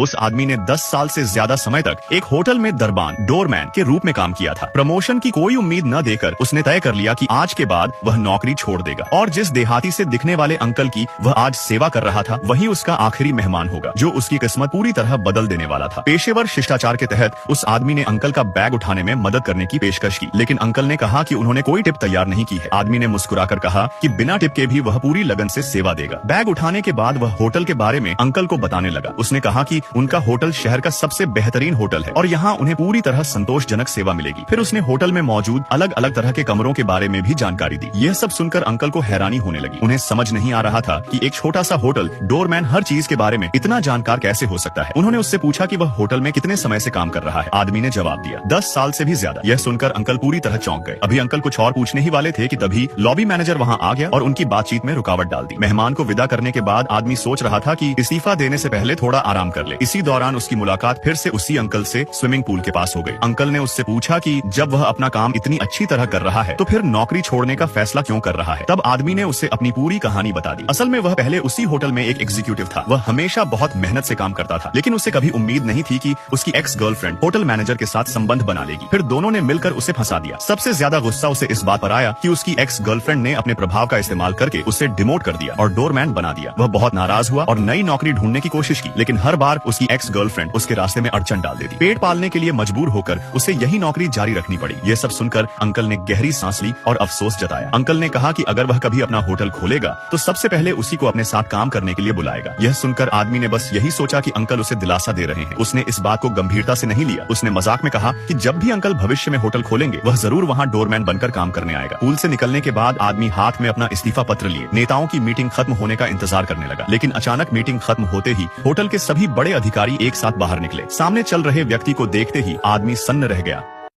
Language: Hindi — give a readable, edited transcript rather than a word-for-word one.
उस आदमी ने 10 साल से ज्यादा समय तक एक होटल में दरबान डोरमैन के रूप में काम किया था। प्रमोशन की कोई उम्मीद न देकर उसने तय कर लिया कि आज के बाद वह नौकरी छोड़ देगा और जिस देहाती से दिखने वाले अंकल की वह आज सेवा कर रहा था वही उसका आखिरी मेहमान होगा, जो उसकी किस्मत पूरी तरह बदल देने वाला था। पेशेवर शिष्टाचार के तहत उस आदमी ने अंकल का बैग उठाने में मदद करने की पेशकश की, लेकिन अंकल ने कहा कि उन्होंने कोई टिप तैयार नहीं की है। आदमी ने मुस्कुराकर कहा कि बिना टिप के भी वह पूरी लगन से सेवा देगा। बैग उठाने के बाद वह होटल के बारे में अंकल को बताने लगा। उसने कहा कि उनका होटल शहर का सबसे बेहतरीन होटल है और यहाँ उन्हें पूरी तरह संतोषजनक सेवा मिलेगी। फिर उसने होटल में मौजूद अलग अलग तरह के कमरों के बारे में भी जानकारी दी। यह सब सुनकर अंकल को हैरानी होने लगी। उन्हें समझ नहीं आ रहा था कि एक छोटा सा होटल डोरमैन हर चीज के बारे में इतना जानकार कैसे हो सकता है। उन्होंने उससे पूछा कि वह होटल में कितने समय से काम कर रहा है। आदमी ने जवाब दिया 10 साल से भी ज्यादा। यह सुनकर अंकल पूरी तरह चौंक गए। अभी अंकल कुछ और पूछने ही वाले थे कि तभी लॉबी मैनेजर वहाँ आ गया और उनकी बातचीत में रुकावट डाल दी। मेहमान को विदा करने के बाद आदमी सोच रहा था कि इस्तीफा देने से पहले थोड़ा आराम कर ले। इसी दौरान उसकी मुलाकात फिर से उसी अंकल से स्विमिंग पूल के पास हो गई। अंकल ने उससे पूछा कि जब वह अपना काम इतनी अच्छी तरह कर रहा है तो फिर नौकरी छोड़ने का फैसला क्यों कर रहा है। तब आदमी ने उसे अपनी पूरी कहानी बता दी। असल में वह पहले उसी होटल में एक एग्जीक्यूटिव था। वह हमेशा बहुत मेहनत से काम करता था, लेकिन उसे कभी उम्मीद नहीं थी कि उसकी एक्स गर्लफ्रेंड होटल मैनेजर के साथ संबंध बना लेगी। फिर दोनों ने मिलकर उसे फंसा दिया। सबसे ज्यादा गुस्सा उसे इस बात पर आया कि उसकी एक्स गर्लफ्रेंड ने अपने प्रभाव का इस्तेमाल करके उसे डिमोट कर दिया और डोरमैन बना दिया। वह बहुत नाराज हुआ और नई नौकरी ढूंढने की कोशिश की, लेकिन हर बार उसकी एक्स गर्लफ्रेंड उसके रास्ते में अड़चन डाल देती। पेट पालने के लिए मजबूर होकर उसे यही नौकरी जारी रखनी पड़ी। यह सब सुनकर अंकल ने गहरी सांस ली और अफसोस जताया। अंकल ने कहा कि अगर वह कभी अपना होटल खोलेगा तो सबसे पहले उसी को अपने साथ काम करने के लिए बुलाएगा। यह सुनकर आदमी ने बस यही सोचा कि अंकल उसे दिलासा दे रहे हैं। उसने इस बात को गंभीरता से नहीं लिया। उसने मजाक में कहा कि जब भी अंकल भविष्य में होटल खोलेंगे वह जरूर वहाँ डोरमैन बनकर काम करने आएगा। पूल से निकलने के बाद आदमी हाथ में अपना इस्तीफा पत्र लिए नेताओं की मीटिंग खत्म होने का इंतजार करने लगा, लेकिन अचानक मीटिंग खत्म होते ही होटल के सभी बड़े अधिकारी एक साथ बाहर निकले। सामने चल रहे व्यक्ति को देखते ही आदमी सन्न रह गया।